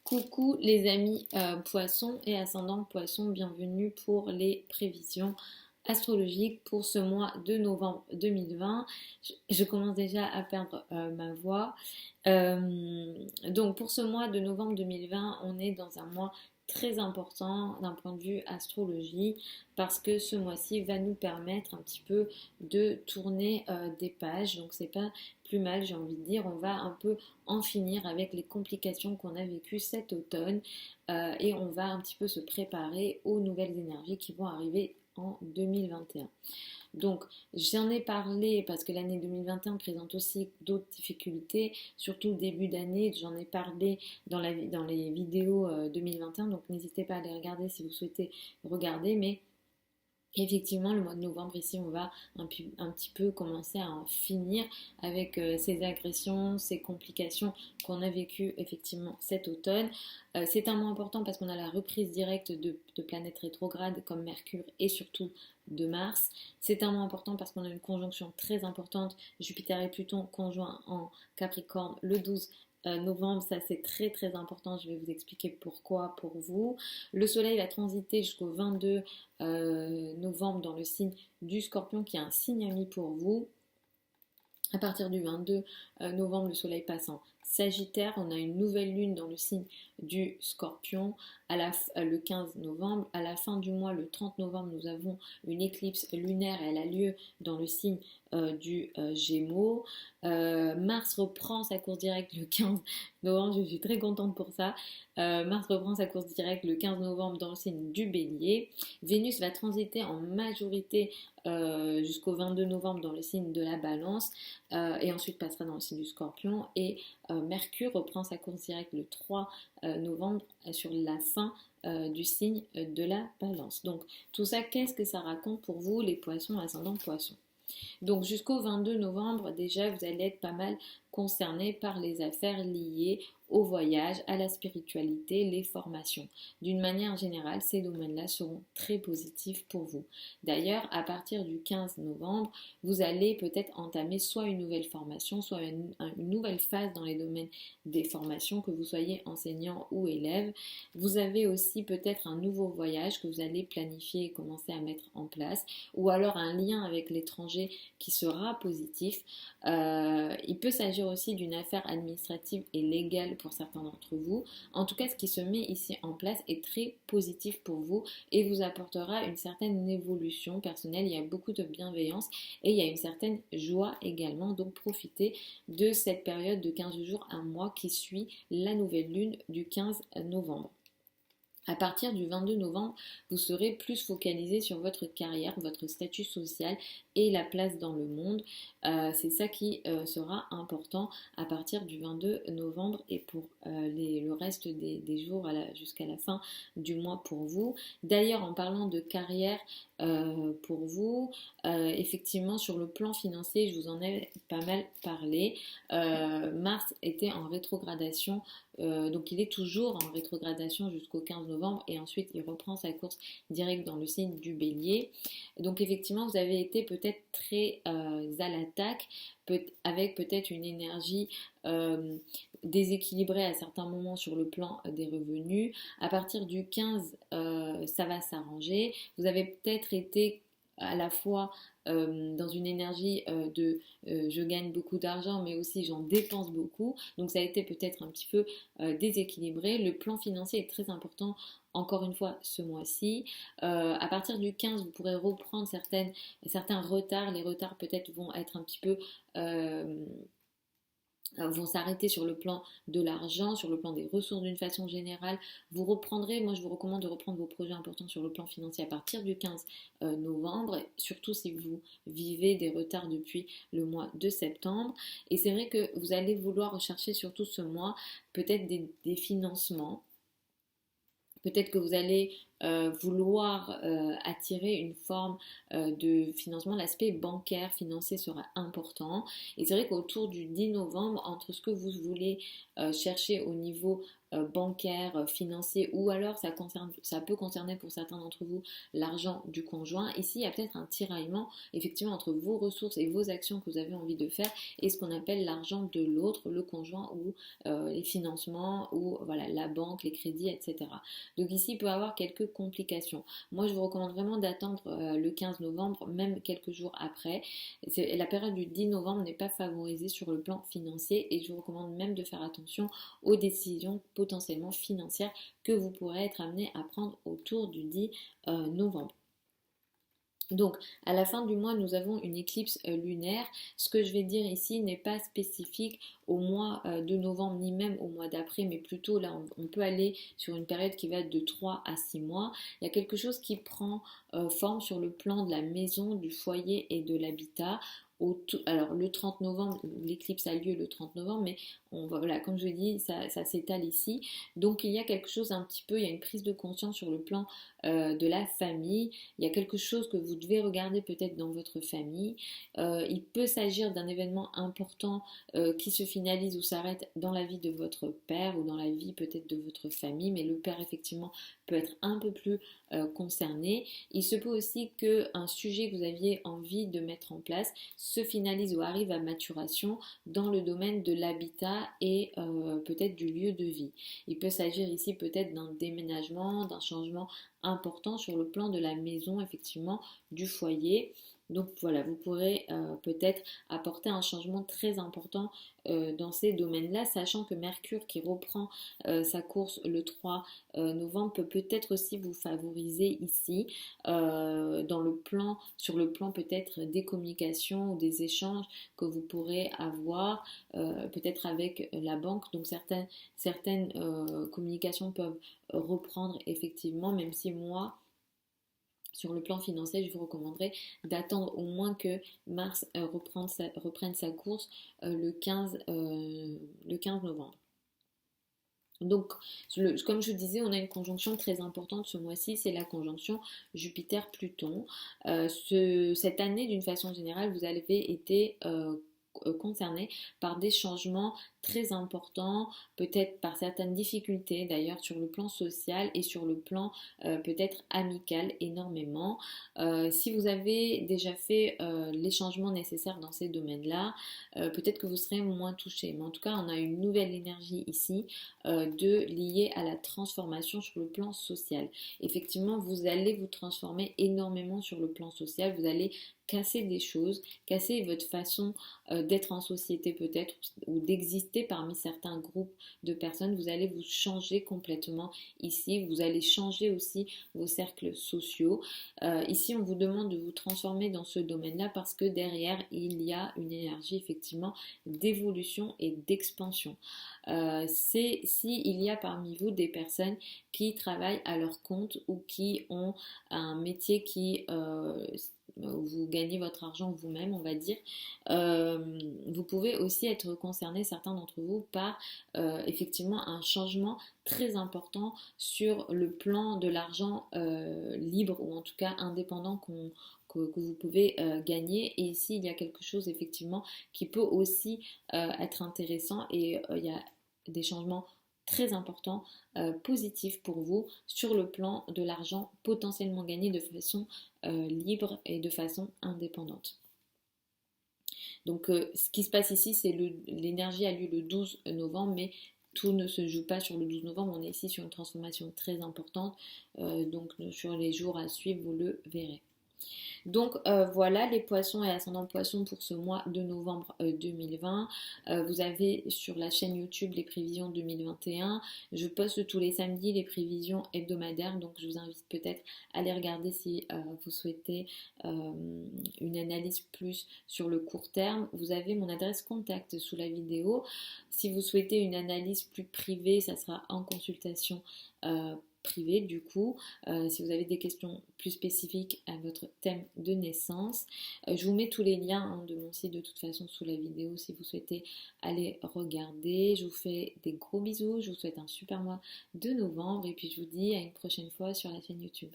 Coucou les amis poissons et ascendant poissons, bienvenue pour les prévisions astrologiques pour ce mois de novembre 2020. Je commence déjà à perdre ma voix. Donc pour ce mois de novembre 2020, on est dans un mois très important d'un point de vue astrologie parce que ce mois-ci va nous permettre un petit peu de tourner des pages. Donc c'est pas plus mal, j'ai envie de dire. On va un peu en finir avec les complications qu'on a vécues cet automne et on va un petit peu se préparer aux nouvelles énergies qui vont arriver en 2021. Donc j'en ai parlé parce que l'année 2021 présente aussi d'autres difficultés, surtout le début d'année. J'en ai parlé dans les vidéos 2021, donc n'hésitez pas à les regarder si vous souhaitez regarder. Mais effectivement, le mois de novembre, ici, on va un petit peu commencer à en finir avec ces agressions, ces complications qu'on a vécues effectivement cet automne. C'est un mois important parce qu'on a la reprise directe de planètes rétrogrades comme Mercure et surtout de Mars. C'est un mois important parce qu'on a une conjonction très importante, Jupiter et Pluton conjoints en Capricorne le 12 novembre. Ça c'est très très important, je vais vous expliquer pourquoi pour vous. Le soleil va transiter jusqu'au 22 novembre dans le signe du Scorpion qui est un signe ami pour vous. À partir du 22 novembre, le soleil passe en Sagittaire. On a une nouvelle lune dans le signe du Scorpion le 15 novembre. À la fin du mois, le 30 novembre, nous avons une éclipse lunaire. Elle a lieu dans le signe du Gémeaux. Mars reprend sa course directe le 15 novembre. Je suis très contente pour ça. Mars reprend sa course directe le 15 novembre dans le signe du Bélier. Vénus va transiter en majorité jusqu'au 22 novembre dans le signe de la Balance et ensuite passera dans le signe du Scorpion et Mercure reprend sa course directe le 3 novembre sur la fin du signe de la Balance. Donc tout ça, qu'est-ce que ça raconte pour vous les poissons ascendant poissons? Donc jusqu'au 22 novembre, déjà, vous allez être pas mal concerné par les affaires liées au voyage, à la spiritualité, les formations. D'une manière générale, ces domaines-là seront très positifs pour vous. D'ailleurs, à partir du 15 novembre, vous allez peut-être entamer soit une nouvelle formation, soit une nouvelle phase dans les domaines des formations, que vous soyez enseignant ou élève. Vous avez aussi peut-être un nouveau voyage que vous allez planifier et commencer à mettre en place, ou alors un lien avec l'étranger qui sera positif. Il peut s'agir aussi d'une affaire administrative et légale pour certains d'entre vous. En tout cas, ce qui se met ici en place est très positif pour vous et vous apportera une certaine évolution personnelle. Il y a beaucoup de bienveillance et il y a une certaine joie également. Donc profitez de cette période de 15 jours, un mois qui suit la nouvelle lune du 15 novembre. À partir du 22 novembre, vous serez plus focalisé sur votre carrière, votre statut social et la place dans le monde. C'est ça qui sera important à partir du 22 novembre et pour le reste des jours jusqu'à la fin du mois pour vous. D'ailleurs, en parlant de carrière pour vous, effectivement, sur le plan financier, je vous en ai pas mal parlé. Mars était en rétrogradation. Donc il est toujours en rétrogradation jusqu'au 15 novembre et ensuite il reprend sa course directe dans le signe du Bélier. Donc effectivement vous avez été peut-être très à l'attaque avec peut-être une énergie déséquilibrée à certains moments sur le plan des revenus. À partir du 15 ça va s'arranger. Vous avez peut-être été à la fois dans une énergie de je gagne beaucoup d'argent mais aussi j'en dépense beaucoup, donc ça a été peut-être un petit peu déséquilibré. Le plan financier est très important encore une fois ce mois-ci. À partir du 15 vous pourrez reprendre certains retards. Les retards peut-être vont être un petit peu vont s'arrêter sur le plan de l'argent, sur le plan des ressources d'une façon générale. Vous reprendrez, moi je vous recommande de reprendre vos projets importants sur le plan financier à partir du 15 novembre, surtout si vous vivez des retards depuis le mois de septembre. Et c'est vrai que vous allez vouloir rechercher surtout ce mois peut-être des financements. Peut-être que vous allez vouloir attirer une forme de financement. L'aspect bancaire, financier sera important. Et c'est vrai qu'autour du 10 novembre, entre ce que vous voulez chercher au niveau bancaire, financier, ou alors ça peut concerner pour certains d'entre vous l'argent du conjoint. Ici, il y a peut-être un tiraillement effectivement entre vos ressources et vos actions que vous avez envie de faire et ce qu'on appelle l'argent de l'autre, le conjoint ou les financements ou voilà, la banque, les crédits, etc. Donc ici, il peut y avoir quelques complications. Moi, je vous recommande vraiment d'attendre le 15 novembre, même quelques jours après. La période du 10 novembre n'est pas favorisée sur le plan financier et je vous recommande même de faire attention aux décisions potentiellement financières que vous pourrez être amené à prendre autour du 10 novembre. Donc, à la fin du mois, nous avons une éclipse lunaire. Ce que je vais dire ici n'est pas spécifique au mois de novembre, ni même au mois d'après, mais plutôt là, on peut aller sur une période qui va être de 3 à 6 mois. Il y a quelque chose qui prend forme sur le plan de la maison, du foyer et de l'habitat. Alors le 30 novembre, l'éclipse a lieu le 30 novembre, mais voilà, comme je dis, ça s'étale ici. Donc il y a quelque chose un petit peu, il y a une prise de conscience sur le plan de la famille. Il y a quelque chose que vous devez regarder peut-être dans votre famille. Il peut s'agir d'un événement important qui se finalise ou s'arrête dans la vie de votre père ou dans la vie peut-être de votre famille, mais le père effectivement peut être un peu plus concerné. Il se peut aussi qu'un sujet que vous aviez envie de mettre en place se finalise ou arrive à maturation dans le domaine de l'habitat et peut-être du lieu de vie. Il peut s'agir ici peut-être d'un déménagement, d'un changement important sur le plan de la maison, effectivement, du foyer. Donc voilà, vous pourrez peut-être apporter un changement très important dans ces domaines-là, sachant que Mercure qui reprend sa course le 3 novembre peut-être aussi vous favoriser ici sur le plan peut-être des communications ou des échanges que vous pourrez avoir peut-être avec la banque. Donc certaines communications peuvent reprendre effectivement, même si moi sur le plan financier, je vous recommanderais d'attendre au moins que Mars reprenne sa course le 15 novembre. Donc, comme je vous disais, on a une conjonction très importante ce mois-ci, c'est la conjonction Jupiter-Pluton. Cette année, d'une façon générale, vous avez été concerné par des changements très importants, peut-être par certaines difficultés d'ailleurs sur le plan social et sur le plan peut-être amical énormément. Si vous avez déjà fait les changements nécessaires dans ces domaines-là, peut-être que vous serez moins touché. Mais en tout cas, on a une nouvelle énergie ici liée à la transformation sur le plan social. Effectivement, vous allez vous transformer énormément sur le plan social, vous allez casser des choses, casser votre façon d'être en société peut-être ou d'exister parmi certains groupes de personnes. Vous allez vous changer complètement ici, vous allez changer aussi vos cercles sociaux. Ici, on vous demande de vous transformer dans ce domaine-là parce que derrière, il y a une énergie effectivement d'évolution et d'expansion. C'est s'il y a parmi vous des personnes qui travaillent à leur compte ou qui ont un métier qui vous gagnez votre argent vous-même, on va dire. Vous pouvez aussi être concerné, certains d'entre vous, par effectivement un changement très important sur le plan de l'argent libre ou en tout cas indépendant que vous pouvez gagner. Et ici, il y a quelque chose effectivement qui peut aussi être intéressant et il y a des changements très importants, positifs pour vous sur le plan de l'argent potentiellement gagné de façon libre et de façon indépendante. Donc ce qui se passe ici, c'est l'énergie a lieu le 12 novembre, mais tout ne se joue pas sur le 12 novembre, on est ici sur une transformation très importante, donc sur les jours à suivre, vous le verrez. Donc voilà les poissons et ascendants poissons pour ce mois de novembre 2020. Vous avez sur la chaîne YouTube les prévisions 2021. Je poste tous les samedis les prévisions hebdomadaires, donc je vous invite peut-être à les regarder si vous souhaitez une analyse plus sur le court terme. Vous avez mon adresse contact sous la vidéo. Si vous souhaitez une analyse plus privée, ça sera en consultation privé du coup, si vous avez des questions plus spécifiques à votre thème de naissance. Je vous mets tous les liens de mon site de toute façon sous la vidéo si vous souhaitez aller regarder. Je vous fais des gros bisous, je vous souhaite un super mois de novembre et puis je vous dis à une prochaine fois sur la chaîne YouTube.